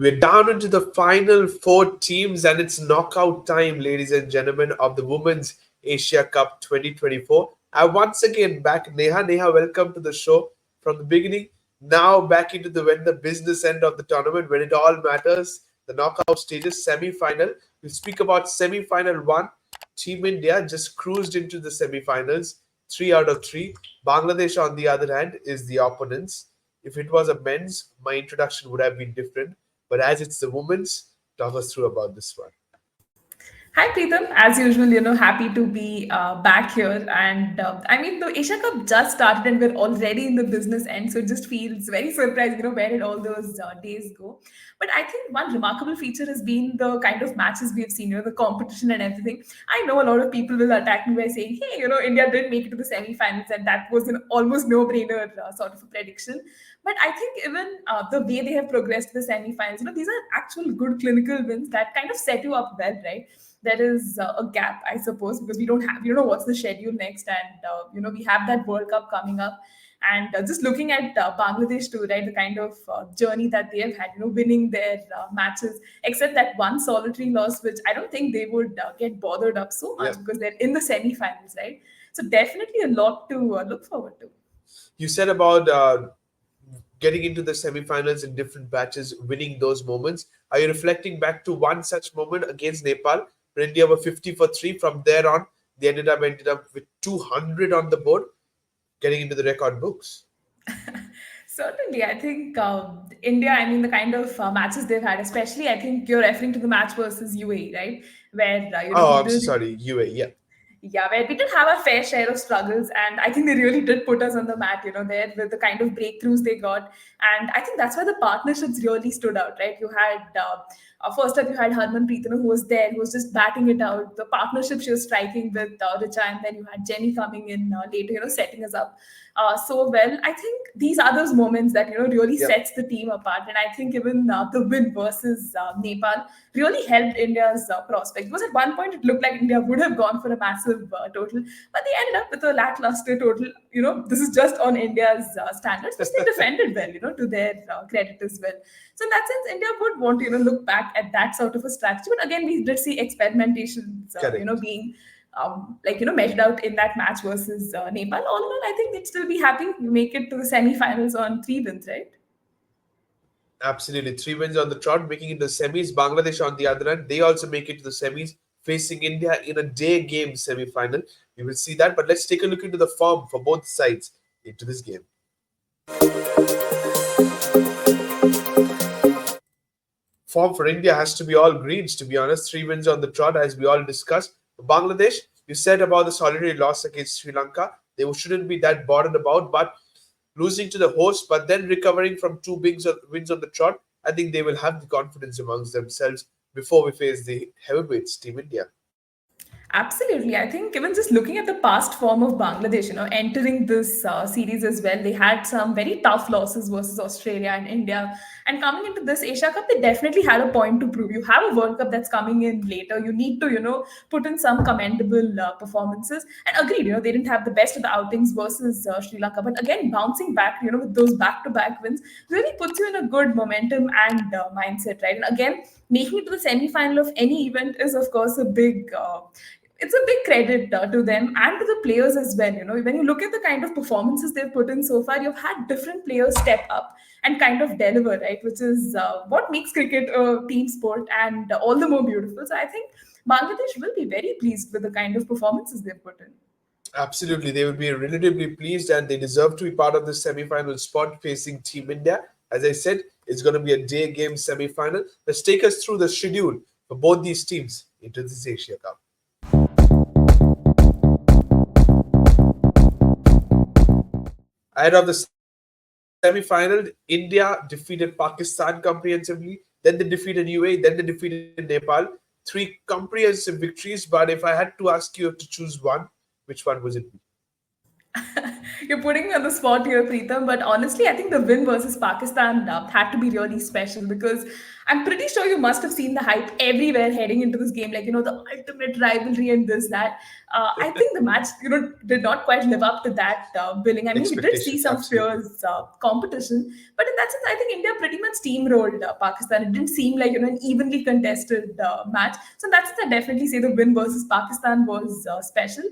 We're down into the final four teams, and it's knockout time, ladies and gentlemen, of the Women's Asia Cup 2024. I once again back Neha. Neha, welcome to the show from the beginning. Now back into the business end of the tournament, when it all matters, the knockout stages, semi-final. We speak about semi-final one. Team India just cruised into the semi-finals, 3 out of 3. Bangladesh, on the other hand, is the opponents. If it was a men's, my introduction would have been different. But as it's the women's, talk us through about this one. Hi, Preetham. As usual, happy to be back here. And I mean, the Asia Cup just started and we're already in the business end. So it just feels very surprised, where did all those days go? But I think one remarkable feature has been the kind of matches we've seen, the competition and everything. I know a lot of people will attack me by saying, hey, India did make it to the semi-finals and that was an almost no-brainer sort of a prediction. But I think even the way they have progressed to the semi-finals, these are actual good clinical wins that kind of set you up well, right? There is a gap, I suppose, because we don't know what's the schedule next, and we have that World Cup coming up, and just looking at Bangladesh too, right? The kind of journey that they have had, winning their matches, except that one solitary loss, which I don't think they would get bothered up so Yeah. much because they're in the semi-finals, right? So definitely a lot to look forward to. You said about getting into the semi-finals in different batches, winning those moments. Are you reflecting back to one such moment against Nepal, when India were 50 for 3? From there on, they ended up with 200 on the board, getting into the record books. Certainly, I think India, I mean, the kind of matches they've had, especially, I think you're referring to the match versus UAE, right? Where, Oh, we I'm so did. sorry, UA. Yeah, Yeah, where we did have our fair share of struggles, and I think they really did put us on the mat, there with the kind of breakthroughs they got, and I think that's why the partnerships really stood out, right? You had first up, you had Harmanpreet, who was there, who was just batting it out. The partnership she was striking with Richa, and then you had Jenny coming in later, setting us up so well. I think these are those moments that really yeah. sets the team apart, and I think even the win versus Nepal really helped India's prospects. Because at one point it looked like India would have gone for a massive total, but they ended up with a lackluster total. This is just on India's standards, which they defended well, to their credit as well. So in that sense, India would want to, look back at that sort of a strategy. But again, we did see experimentations, Correct. being measured out in that match versus Nepal. All in all, I think they'd still be happy to make it to the semi-finals on 3 wins, right? Absolutely. 3 wins on the trot, making it to the semis. Bangladesh, on the other hand, they also make it to the semis, facing India in a day game semi-final. We will see that. But let's take a look into the form for both sides into this game. Form for India has to be all greens, to be honest. 3 wins on the trot, as we all discussed. For Bangladesh, you said about the solitary loss against Sri Lanka. They shouldn't be that bothered about, but losing to the host, but then recovering from two big wins on the trot, I think they will have the confidence amongst themselves before we face the heavyweights, Team India. Absolutely. I think even just looking at the past form of Bangladesh, entering this series as well, they had some very tough losses versus Australia and India. And coming into this Asia Cup, they definitely had a point to prove. You have a World Cup that's coming in later. You need to, put in some commendable performances. And agreed, they didn't have the best of the outings versus Sri Lanka. But again, bouncing back, with those back-to-back wins really puts you in a good momentum and mindset, right? And again, making it to the semi-final of any event is, of course, a big it's a big credit to them and to the players as well. When you look at the kind of performances they've put in so far, you've had different players step up and kind of deliver, right? Which is what makes cricket a team sport and all the more beautiful. So I think Bangladesh will be very pleased with the kind of performances they've put in. Absolutely, they will be relatively pleased and they deserve to be part of the semi-final spot facing Team India. As I said, it's going to be a day game semi-final. Let's take us through the schedule for both these teams into this Asia Cup. Ahead of the semi-final, India defeated Pakistan comprehensively. Then they defeated UAE. Then they defeated Nepal. Three comprehensive victories. But if I had to ask you to choose one, which one was it? You're putting me on the spot here, Preetham, but honestly, I think the win versus Pakistan had to be really special because I'm pretty sure you must have seen the hype everywhere heading into this game, like, the ultimate rivalry and this, that. I think the match, did not quite live up to that billing. I mean, we did see Expectations, some absolutely. fierce competition, but in that sense, I think India pretty much steamrolled Pakistan. It didn't seem like, an evenly contested match. So in that sense, I definitely say the win versus Pakistan was special.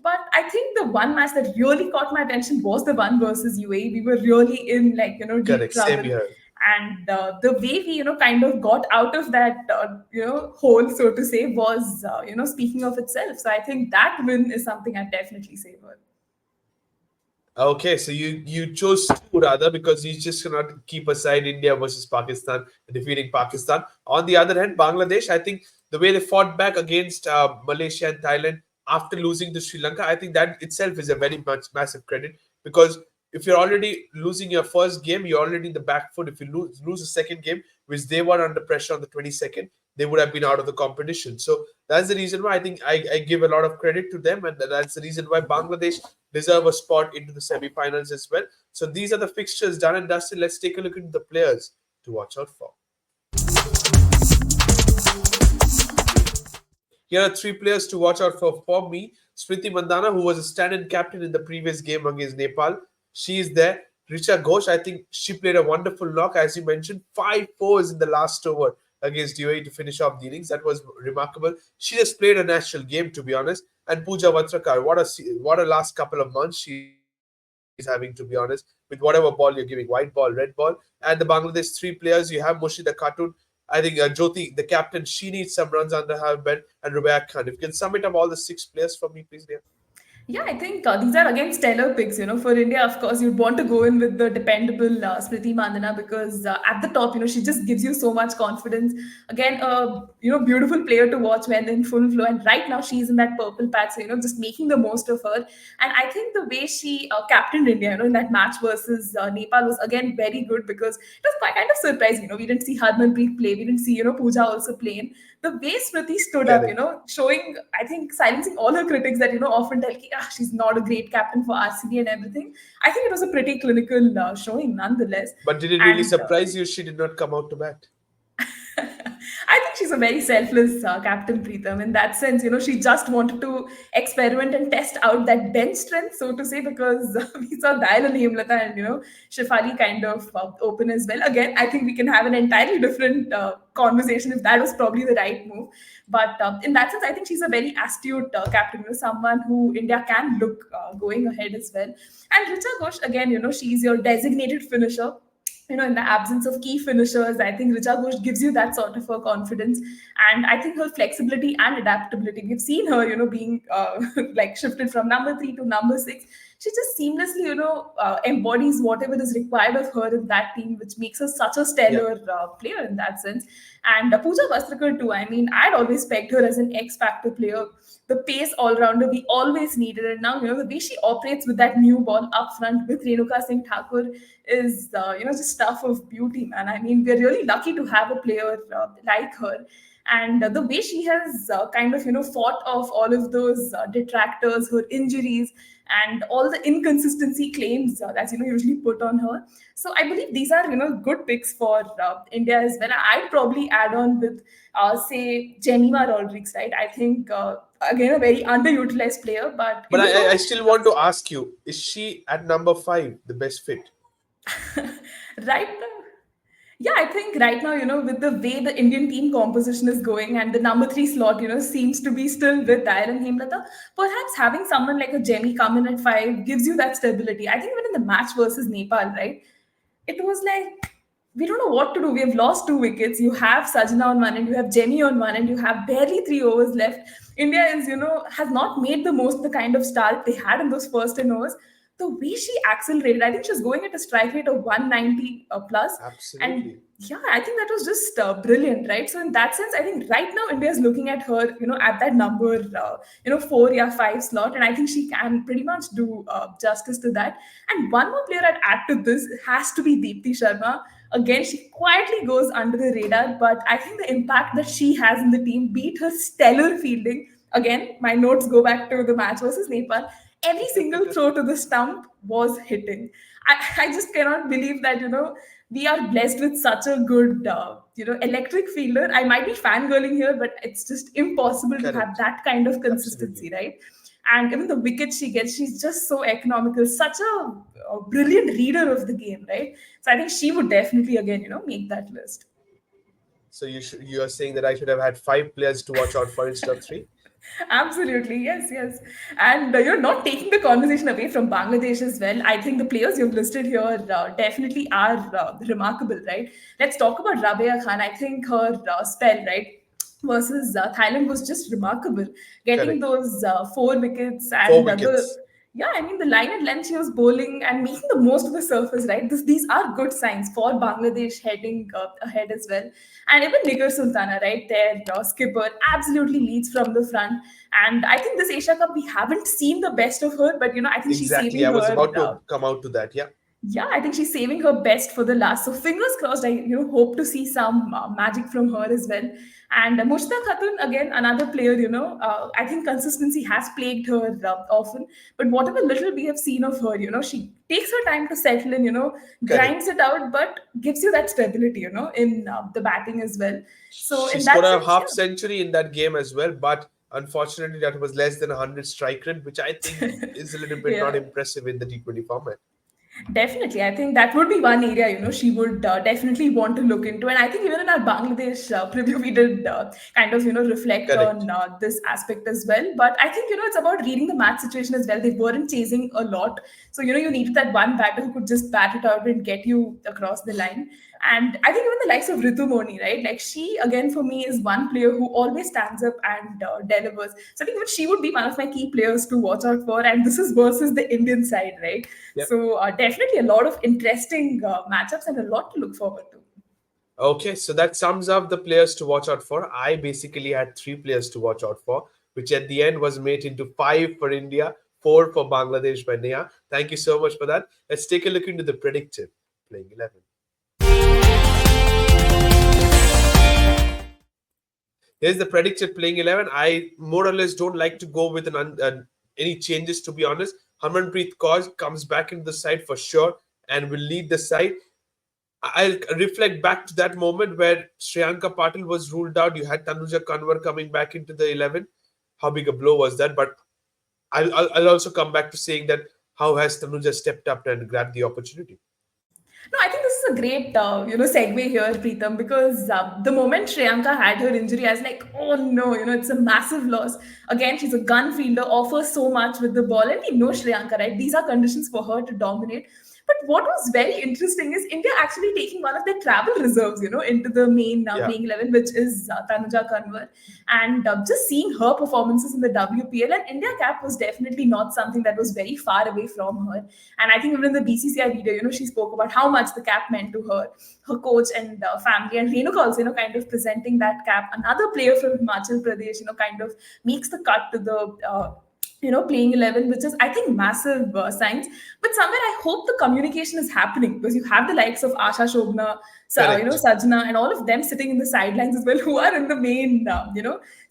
But I think the one match that really caught my attention was the one versus UAE. We were really in, like, deep Correct. Same trouble. here. And the way we, kind of got out of that, hole, so to say, was, speaking of itself. So I think that win is something I definitely savor. Okay, so you chose two rather because you just cannot keep aside India versus Pakistan, defeating Pakistan. On the other hand, Bangladesh, I think the way they fought back against Malaysia and Thailand after losing to Sri Lanka, I think that itself is a very much massive credit because if you're already losing your first game, you're already in the back foot. If you lose the second game, which they were under pressure on the 22nd, they would have been out of the competition. So that's the reason why I think I give a lot of credit to them, and that's the reason why Bangladesh deserve a spot into the semi-finals as well. So these are the fixtures done and dusted. Let's take a look at the players to watch out for. Here are three players to watch out for. For me, Smriti Mandana, who was a stand-in captain in the previous game against Nepal, she is there. Richa Ghosh, I think she played a wonderful knock, as you mentioned, 5 fours in the last over against UAE to finish off the innings. That was remarkable. She just played a natural game, to be honest. And Pooja Vatrakar, what a last couple of months she's having, to be honest, with whatever ball you're giving, white ball, red ball. And the Bangladesh three players, you have Mushida Khatun. I think Jyoti, the captain, she needs some runs under her belt, and Rubaiyat Khan. If you can sum it up all the six players for me, please, dear. Yeah, I think these are again stellar picks. For India, of course, you'd want to go in with the dependable Smriti Mandana because at the top, she just gives you so much confidence. Again, beautiful player to watch when in full flow. And right now, she's in that purple patch, so just making the most of her. And I think the way she captained India, in that match versus Nepal was again very good because it was quite kind of surprising. We didn't see Harmanpreet play, we didn't see Pooja also playing the way Smriti stood up, Correct. showing, I think, silencing all her critics that, often tell, she's not a great captain for RCB and everything. I think it was a pretty clinical showing nonetheless. But did it really And surprise you she did not come out to bat? I think she's a very selfless Captain Preetham. In that sense, she just wanted to experiment and test out that bench strength, so to say, because we saw Dayal and Hemlata and, Shifali kind of open as well. Again, I think we can have an entirely different conversation if that was probably the right move. But in that sense, I think she's a very astute captain, someone who India can look going ahead as well. And Richa Ghosh, again, she's your designated finisher. In the absence of key finishers, I think Richa Ghosh gives you that sort of a confidence. And I think her flexibility and adaptability, we've seen her, being like shifted from number three to number six. She just seamlessly, embodies whatever is required of her in that team, which makes her such a Yeah. stellar player in that sense. And Pooja Vastrakar too. I mean, I'd always pegged her as an X factor player, the pace all rounder we always needed. And now, the way she operates with that new ball up front with Renuka Singh Thakur is, just stuff of beauty, man. I mean, we're really lucky to have a player like her. And the way she has kind of, fought off all of those detractors, her injuries, and all the inconsistency claims that's, usually put on her. So I believe these are, good picks for India as well. I'd probably add on with, say, Jemima Rodriguez, right? I think, again, a very underutilized player, but But even I though still want to ask you, is she at number five the best fit? right now, yeah, I think right now, with the way the Indian team composition is going and the number three slot, seems to be still with Dyer and Hemlata, perhaps having someone like a Jemmy come in at five gives you that stability. I think even in the match versus Nepal, right? It was like we don't know what to do. We have lost two wickets. You have Sajna on one end, you have Jenny on one end, you have barely 3 overs left. India is, has not made the most of the kind of start they had in those first 10 overs. The way she accelerated, I think she was going at a strike rate of 190 plus. And Absolutely. yeah, I think that was just brilliant, right? So in that sense, I think right now India is looking at her, at that number, 4 or 5 slot, and I think she can pretty much do justice to that. And one more player I'd add to this has to be Deepthi Sharma. Again, she quietly goes under the radar, but I think the impact that she has in the team beat her stellar fielding. Again, my notes go back to the match versus Nepal. every single throw to the stump was hitting. I just cannot believe that, we are blessed with such a good, electric fielder. I might be fangirling here, but it's just impossible to have Correct. that kind of Absolutely. consistency, right? And even the wickets she gets, she's just so economical, such a brilliant reader of the game, right? So I think she would definitely, again, make that list. So you are saying that I should have had five players to watch out for instead of three? Absolutely, yes, yes. And you're not taking the conversation away from Bangladesh as well. I think the players you've listed here definitely are remarkable, right? Let's talk about Rabia Khan. I think her spell, right, versus Thailand was just remarkable. Getting Correct. those 4 wickets Four and wickets. yeah, I mean, the line and length she was bowling and making the most of the surface, right? These are good signs for Bangladesh heading ahead as well. And even Nigar Sultana, right, their skipper, absolutely leads from the front. And I think this Asia Cup, we haven't seen the best of her, but I think she's Exactly. saving I was her. about to come out to that. Yeah. Yeah, I think she's saving her best for the last. So fingers crossed. I hope to see some magic from her as well. And Mushta Khatun again, another player. I think consistency has plagued her often. But whatever little we have seen of her, she takes her time to settle in. Correct. Grinds it out, but gives you that stability. In the batting as well. So She in scored that a sense, half yeah. century in that game as well, but unfortunately, that was less than 100 strike rate, which I think is a little bit not Yeah. impressive in the T20 format. Definitely. I think that would be one area, she would definitely want to look into. And I think even in our Bangladesh preview, we did kind of, reflect Correct. on this aspect as well. But I think, it's about reading the match situation as well. They weren't chasing a lot. So, you needed that one batter who could just bat it out and get you across the line. And I think even the likes of Ritu Moni, right? Like she, again, for me, is one player who always stands up and delivers. So I think even she would be one of my key players to watch out for. And this is versus the Indian side, right? Yep. So definitely a lot of interesting matchups and a lot to look forward to. Okay, so that sums up the players to watch out for. I basically had three players to watch out for, which at the end was made into five for India, four for Bangladesh by Neha. Thank you so much for that. Let's take a look into the predictive playing 11. Here's the predicted playing 11. I more or less don't like to go with any changes, to be honest. Harmanpreet Kaur comes back into the side for sure and will lead the side. I'll reflect back to that moment where Shriyanka Patil was ruled out. You had Tanuja Kanwar coming back into the 11. How big a blow was that? But I'll also come back to saying that how has Tanuja stepped up and grabbed the opportunity? No, I think this is a great, segue here, Preetham, because the moment Shriyanka had her injury, I was like, oh no, it's a massive loss. Again, she's a gun fielder, offers so much with the ball, and we know Shriyanka, right? These are conditions for her to dominate. But what was very interesting is India actually taking one of their travel reserves, into the main Yeah, playing 11, which is Tanuja Kanwar. And just seeing her performances in the WPL and India cap was definitely not something that was very far away from her. And I think even in the BCCI video, she spoke about how much the cap meant to her, her coach and family. And Renuka also, kind of presenting that cap. Another player from Himachal Pradesh, kind of makes the cut to the playing 11, which is, I think, massive signs. But somewhere I hope the communication is happening because you have the likes of Asha Shobna, correct. Sajna, and all of them sitting in the sidelines as well, who are in the main,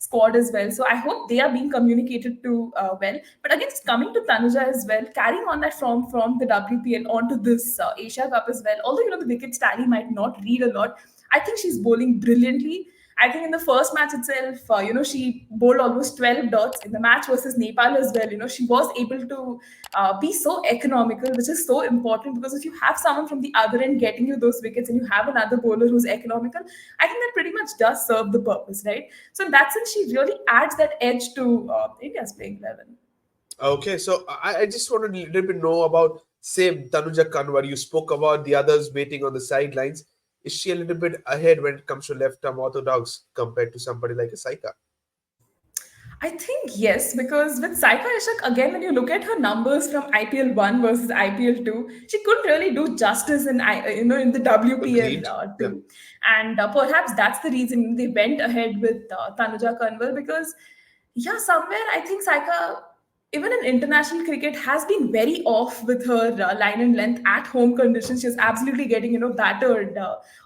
squad as well. So I hope they are being communicated to well. But again, just coming to Tanuja as well, carrying on that from the WPL onto this Asia Cup as well. Although the wicket tally might not read a lot, I think she's bowling brilliantly. I think in the first match itself, she bowled almost 12 dots in the match versus Nepal as well. She was able to be so economical, which is so important because if you have someone from the other end getting you those wickets and you have another bowler who's economical, I think that pretty much does serve the purpose, right? So in that sense, she really adds that edge to India's playing 11. Okay, so I just want to little bit know about same Tanuja Kanwar. You spoke about the others waiting on the sidelines. Is she a little bit ahead when it comes to left arm orthodox compared to somebody like a Saika? I think yes, because with Saika Ishak, again, when you look at her numbers from IPL 1 versus IPL 2, she couldn't really do justice in the WPL Agreed. Yeah. 2. And perhaps that's the reason they went ahead with Tanuja Kanwar because, yeah, somewhere I think Saika, even in international cricket, has been very off with her line and length at home conditions. She's absolutely getting, battered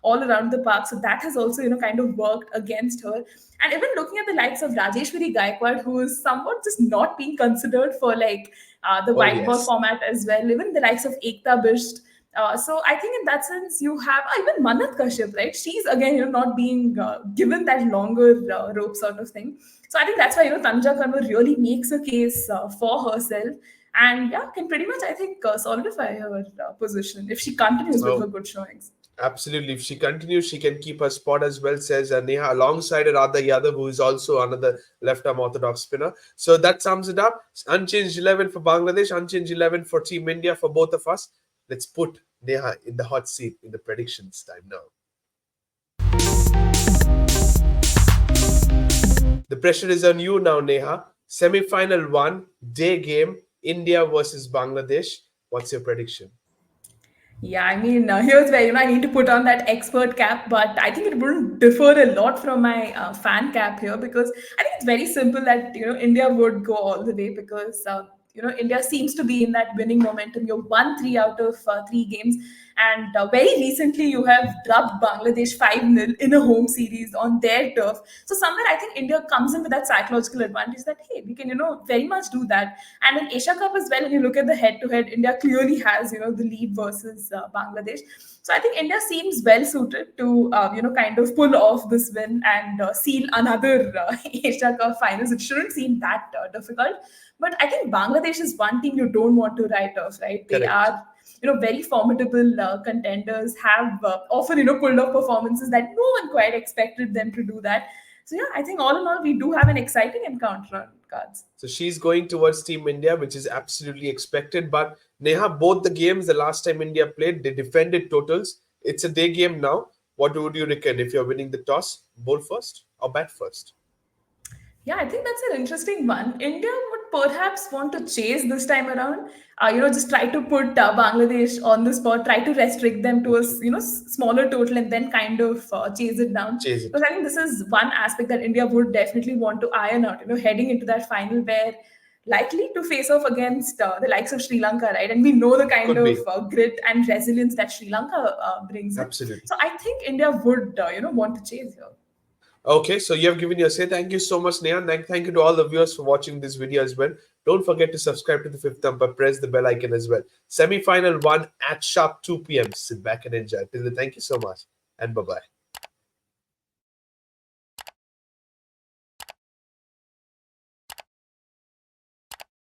all around the park. So that has also, kind of worked against her. And even looking at the likes of Rajeshwari Gaikwad, who is somewhat just not being considered for like the Oh, white ball yes. format as well, even the likes of Ekta Bisht. So I think in that sense you have even Manat Kashyap, right? She's again not being given that longer rope sort of thing. So I think that's why Tanja Kanwar really makes a case for herself, and yeah, can pretty much I think solidify her position if she continues with her Oh, good showings. absolutely. If she continues, she can keep her spot as well, says Neha, alongside Radha Yadav, who is also another left arm orthodox spinner. So that sums it up. Unchanged 11 for Bangladesh, unchanged 11 for Team India for both of us. Let's put Neha in the hot seat in the predictions time now. The pressure is on you now, Neha. Semi final one, day game, India versus Bangladesh. What's your prediction? Yeah, I mean, here's where I need to put on that expert cap, but I think it wouldn't differ a lot from my fan cap here, because I think it's very simple that India would go all the way, because India seems to be in that winning momentum. You've won 3 out of 3 games, and very recently you have drubbed Bangladesh 5-0 in a home series on their turf. So somewhere I think India comes in with that psychological advantage that hey, we can very much do that. And in Asia Cup as well, when you look at the head-to-head, India clearly has the lead versus Bangladesh. So I think India seems well suited to kind of pull off this win and seal another Asia Cup finals. It shouldn't seem that difficult. But I think Bangladesh is one team you don't want to write off, right? They Correct. are very formidable contenders, have often pulled off performances that no one quite expected them to do that. So yeah, I think all in all we do have an exciting encounter on cards. So she's going towards Team India, which is absolutely expected. But Neha, both the games, the last time India played, they defended totals. It's a day game now. What would you reckon if you're winning the toss? Bowl first or bat first? Yeah, I think that's an interesting one. India would perhaps want to chase this time around. Just try to put Bangladesh on the spot, try to restrict them to a Okay. smaller total, and then kind of chase it down. Chase Because it. I think this is one aspect that India would definitely want to iron out. Heading into that final where likely to face off against the likes of Sri Lanka, right? And we know the kind Could of be. grit and resilience that Sri Lanka brings in. Absolutely. So I think India would want to chase here. Okay, so you have given your say. Thank you so much, Neha. Thank you to all the viewers for watching this video as well. Don't forget to subscribe to the Fifth Umpire. Press the bell icon as well. Semi final one at sharp 2 p.m. Sit back and enjoy. Till then, thank you so much and bye bye.